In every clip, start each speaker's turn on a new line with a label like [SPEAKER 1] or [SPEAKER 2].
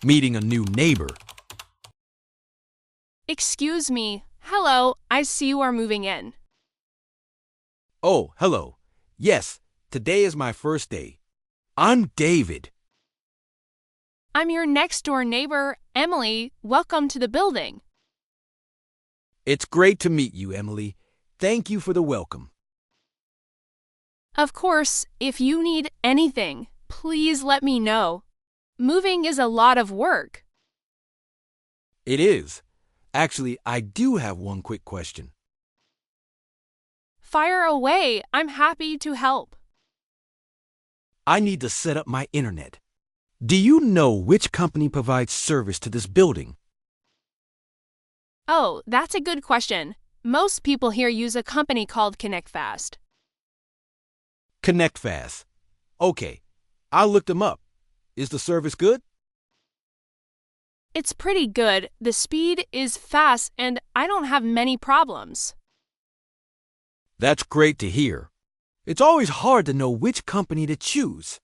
[SPEAKER 1] meeting a new neighbor.
[SPEAKER 2] Excuse me. Hello, I see you are moving in.
[SPEAKER 1] Oh, hello. Yes, today is my first day. I'm David.
[SPEAKER 2] I'm your next-door neighbor, Emily. Welcome to the building.
[SPEAKER 1] It's great to meet you, Emily. Thank you for the welcome.
[SPEAKER 2] Of course, if you need anything, please let me know. Moving is a lot of work.
[SPEAKER 1] It is. Actually, I do have one quick question.
[SPEAKER 2] Fire away. I'm happy to help.
[SPEAKER 1] I need to set up my internet. Do you know which company provides service to this building?
[SPEAKER 2] Oh, that's a good question. Most people here use a company called ConnectFast.
[SPEAKER 1] ConnectFast. Okay, I'll look them up. Is the service good?
[SPEAKER 2] It's pretty good. The speed is fast and I don't have many problems.
[SPEAKER 1] That's great to hear. It's always hard to know which company to choose.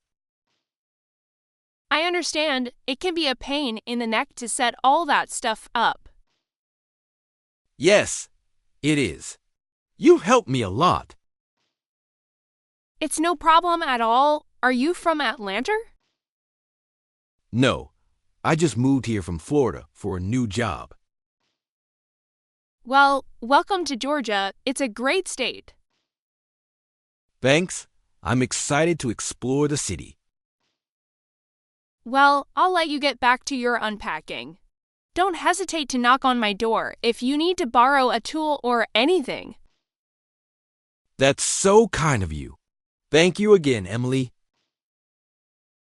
[SPEAKER 2] I understand it can be a pain in the neck to set all that stuff up.
[SPEAKER 1] Yes, it is. You've helped me a lot.
[SPEAKER 2] It's no problem at all. Are you from Atlanta?
[SPEAKER 1] No, I just moved here from Florida for a new job.
[SPEAKER 2] Well, welcome to Georgia. It's a great state.
[SPEAKER 1] Thanks. I'm excited to explore the city.
[SPEAKER 2] Well, I'll let you get back to your unpacking. Don't hesitate to knock on my door if you need to borrow a tool or anything.
[SPEAKER 1] That's so kind of you. Thank you again, Emily.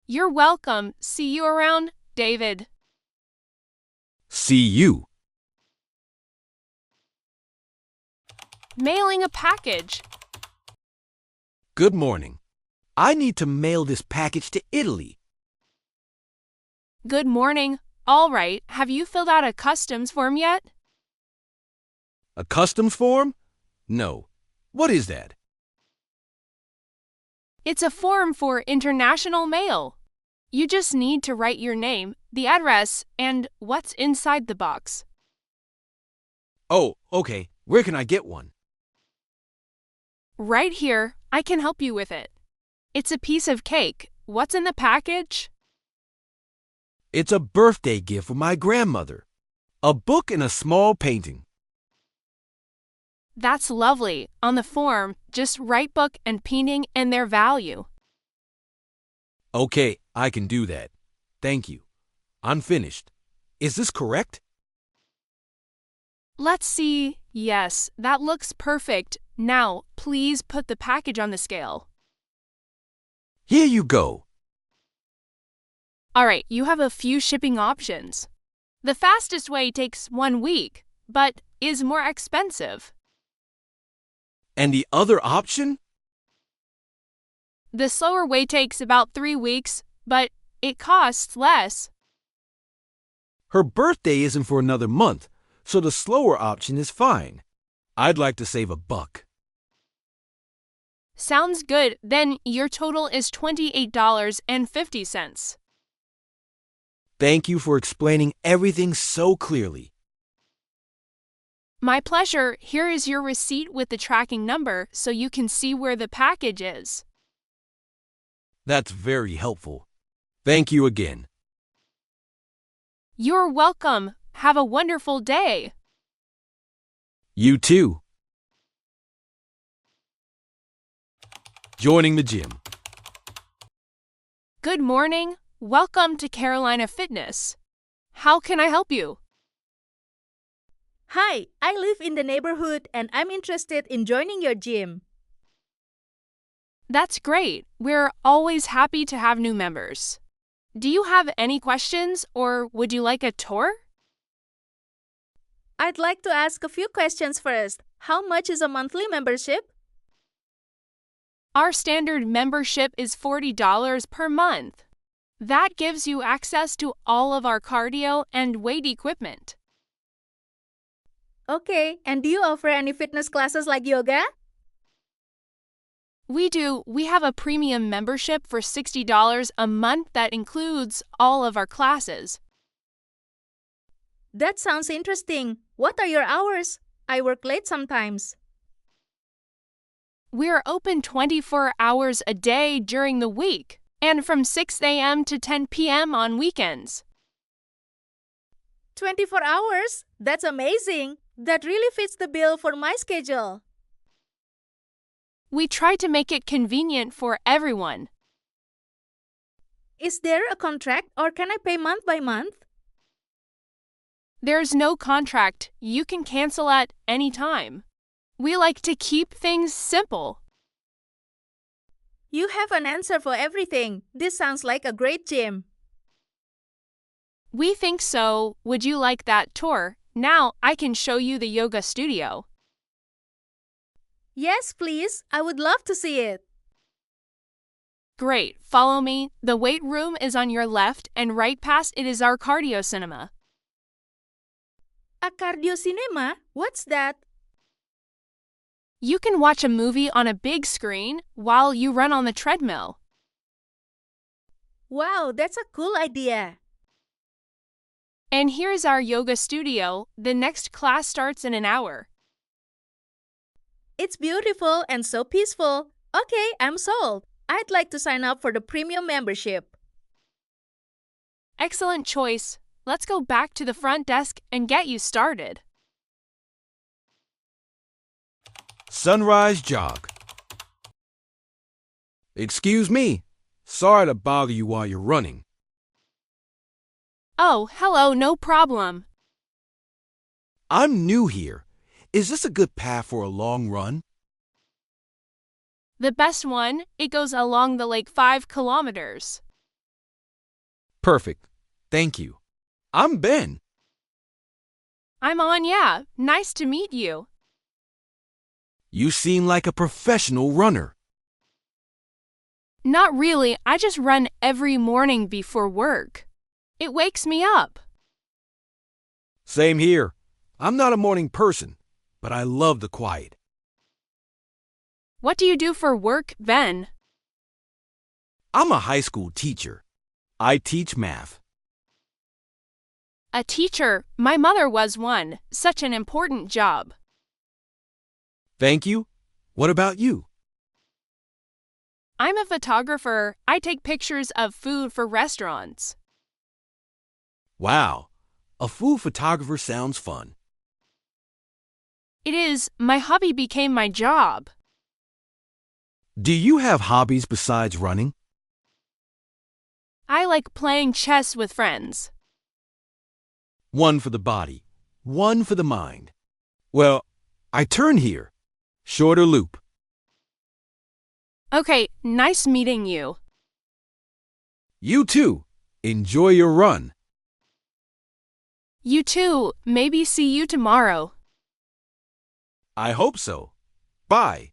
[SPEAKER 2] You're welcome. See you around, David.
[SPEAKER 1] See you.
[SPEAKER 2] Mailing a package.
[SPEAKER 1] Good morning. I need to mail this package to Italy.
[SPEAKER 2] Good morning. All right, have you filled out a customs form yet?
[SPEAKER 1] A customs form? No. What is that?
[SPEAKER 2] It's a form for international mail. You just need to write your name, the address, and what's inside the box.
[SPEAKER 1] Oh, okay. Where can I get one?
[SPEAKER 2] Right here, I can help you with it. It's a piece of cake. What's in the package?
[SPEAKER 1] It's a birthday gift for my grandmother. A book and a small painting.
[SPEAKER 2] That's lovely. On the form, just write book and painting and their value.
[SPEAKER 1] Okay, I can do that. Thank you. I'm finished. Is this correct?
[SPEAKER 2] Let's see. Yes, that looks perfect. Now, please put the package on the scale.
[SPEAKER 1] Here you go.
[SPEAKER 2] All right, you have a few shipping options. The fastest way takes 1 week, but is more expensive.
[SPEAKER 1] And the other option?
[SPEAKER 2] The slower way takes about 3 weeks, but it costs less.
[SPEAKER 1] Her birthday isn't for another month, so the slower option is fine. I'd like to save $1.
[SPEAKER 2] Sounds good. Then your total is $28.50.
[SPEAKER 1] Thank you for explaining everything so clearly.
[SPEAKER 2] My pleasure. Here is your receipt with the tracking number so you can see where the package is.
[SPEAKER 1] That's very helpful. Thank you again.
[SPEAKER 2] You're welcome. Have a wonderful day.
[SPEAKER 1] You too. Joining the gym.
[SPEAKER 2] Good morning. Welcome to Carolina Fitness. How can I help you?
[SPEAKER 3] Hi, I live in the neighborhood and I'm interested in joining your gym.
[SPEAKER 2] That's great. We're always happy to have new members. Do you have any questions or would you like a tour?
[SPEAKER 3] I'd like to ask a few questions first. How much is a monthly membership?
[SPEAKER 2] Our standard membership is $40 per month. That gives you access to all of our cardio and weight equipment.
[SPEAKER 3] Okay, and do you offer any fitness classes like yoga?
[SPEAKER 2] We do. We have a premium membership for $60 a month that includes all of our classes.
[SPEAKER 3] That sounds interesting. What are your hours? I work late sometimes.
[SPEAKER 2] We're open 24 hours a day during the week and from 6 a.m. to 10 p.m. on weekends.
[SPEAKER 3] 24 hours? That's amazing. That really fits the bill for my schedule.
[SPEAKER 2] We try to make it convenient for everyone.
[SPEAKER 3] Is there a contract or can I pay month by month?
[SPEAKER 2] There's no contract. You can cancel at any time. We like to keep things simple.
[SPEAKER 3] You have an answer for everything. This sounds like a great gym.
[SPEAKER 2] We think so. Would you like that tour? Now I can show you the yoga studio.
[SPEAKER 3] Yes, please. I would love to see it.
[SPEAKER 2] Great. Follow me. The weight room is on your left and right past it is our cardio cinema.
[SPEAKER 3] A cardio cinema? What's that?
[SPEAKER 2] You can watch a movie on a big screen while you run on the treadmill.
[SPEAKER 3] Wow, that's a cool idea.
[SPEAKER 2] And here's our yoga studio. The next class starts in an hour.
[SPEAKER 3] It's beautiful and so peaceful. Okay, I'm sold. I'd like to sign up for the premium membership.
[SPEAKER 2] Excellent choice. Let's go back to the front desk and get you started.
[SPEAKER 1] Sunrise jog. Excuse me. Sorry to bother you while you're running.
[SPEAKER 2] Oh, hello, no problem.
[SPEAKER 1] I'm new here. Is this a good path for a long run?
[SPEAKER 2] The best one, it goes along the lake 5 kilometers.
[SPEAKER 1] Perfect. Thank you. I'm Ben.
[SPEAKER 2] I'm Anya. Nice to meet you.
[SPEAKER 1] You seem like a professional runner.
[SPEAKER 2] Not really, I just run every morning before work. It wakes me up.
[SPEAKER 1] Same here. I'm not a morning person, but I love the quiet.
[SPEAKER 2] What do you do for work, Ben?
[SPEAKER 1] I'm a high school teacher. I teach math.
[SPEAKER 2] A teacher. My mother was one. Such an important job.
[SPEAKER 1] Thank you. What about you?
[SPEAKER 2] I'm a photographer. I take pictures of food for restaurants.
[SPEAKER 1] Wow. A food photographer sounds fun.
[SPEAKER 2] It is. My hobby became my job.
[SPEAKER 1] Do you have hobbies besides running?
[SPEAKER 2] I like playing chess with friends.
[SPEAKER 1] One for the body, one for the mind. Well, I turn here. Shorter loop.
[SPEAKER 2] Okay, nice meeting you.
[SPEAKER 1] You too. Enjoy your run.
[SPEAKER 2] You too. Maybe see you tomorrow.
[SPEAKER 1] I hope so. Bye.